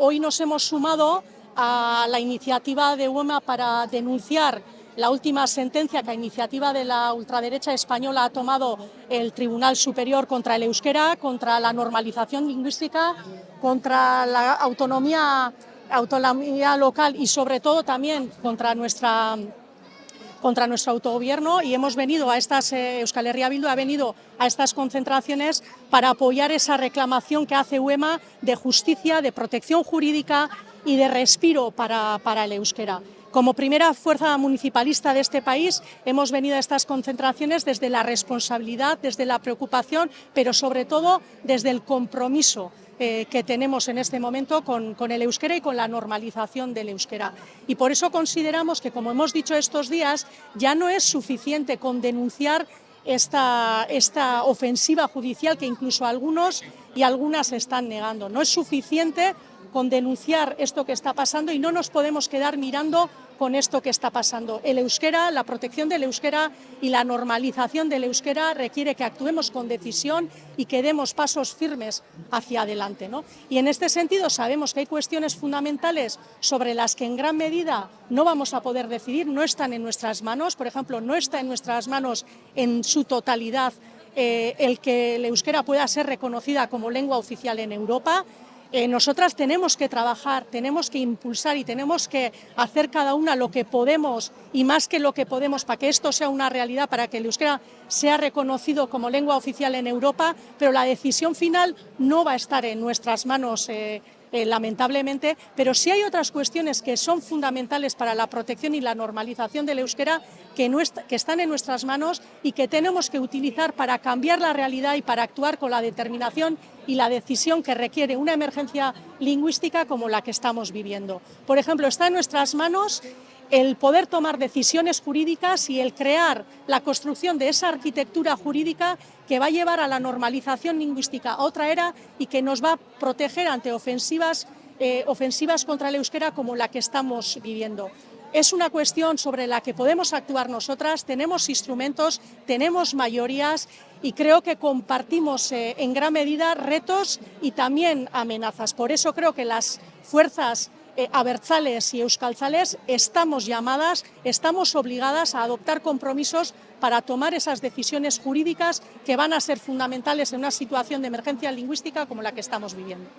hoy nos hemos sumado a la iniciativa de UEMA para denunciar la última sentencia que a iniciativa de la ultraderecha española ha tomado el Tribunal Superior contra el euskera, contra la normalización lingüística, contra la autonomía local y sobre todo también contra nuestro autogobierno, y hemos venido a estas, Euskal Herria Bildu ha venido a estas concentraciones para apoyar esa reclamación que hace UEMA de justicia, de protección jurídica y de respiro para el euskera. Como primera fuerza municipalista de este país hemos venido a estas concentraciones desde la responsabilidad, desde la preocupación, pero sobre todo desde el compromiso que tenemos en este momento con el euskera y con la normalización del euskera. Y por eso consideramos que, como hemos dicho estos días, ya no es suficiente con denunciar esta ofensiva judicial que incluso algunos y algunas están negando. No es suficiente con denunciar esto que está pasando y no nos podemos quedar mirando con esto que está pasando. El euskera, la protección del euskera y la normalización del euskera requiere que actuemos con decisión y que demos pasos firmes hacia adelante, ¿no? Y en este sentido sabemos que hay cuestiones fundamentales sobre las que en gran medida no vamos a poder decidir, no están en nuestras manos. Por ejemplo, no está en nuestras manos en su totalidad el que el euskera pueda ser reconocida como lengua oficial en Europa. Nosotras tenemos que trabajar, tenemos que impulsar y tenemos que hacer cada una lo que podemos y más que lo que podemos para que esto sea una realidad, para que el euskera sea reconocido como lengua oficial en Europa, pero la decisión final no va a estar en nuestras manos, lamentablemente, pero sí hay otras cuestiones que son fundamentales para la protección y la normalización del euskera que están en nuestras manos y que tenemos que utilizar para cambiar la realidad y para actuar con la determinación y la decisión que requiere una emergencia lingüística como la que estamos viviendo. Por ejemplo, está en nuestras manos el poder tomar decisiones jurídicas y el crear la construcción de esa arquitectura jurídica que va a llevar a la normalización lingüística a otra era y que nos va a proteger ante ofensivas contra el euskera como la que estamos viviendo. Es una cuestión sobre la que podemos actuar nosotras, tenemos instrumentos, tenemos mayorías y creo que compartimos en gran medida retos y también amenazas. Por eso creo que las fuerzas abertzales y euskaltzales estamos llamadas, estamos obligadas a adoptar compromisos para tomar esas decisiones jurídicas que van a ser fundamentales en una situación de emergencia lingüística como la que estamos viviendo.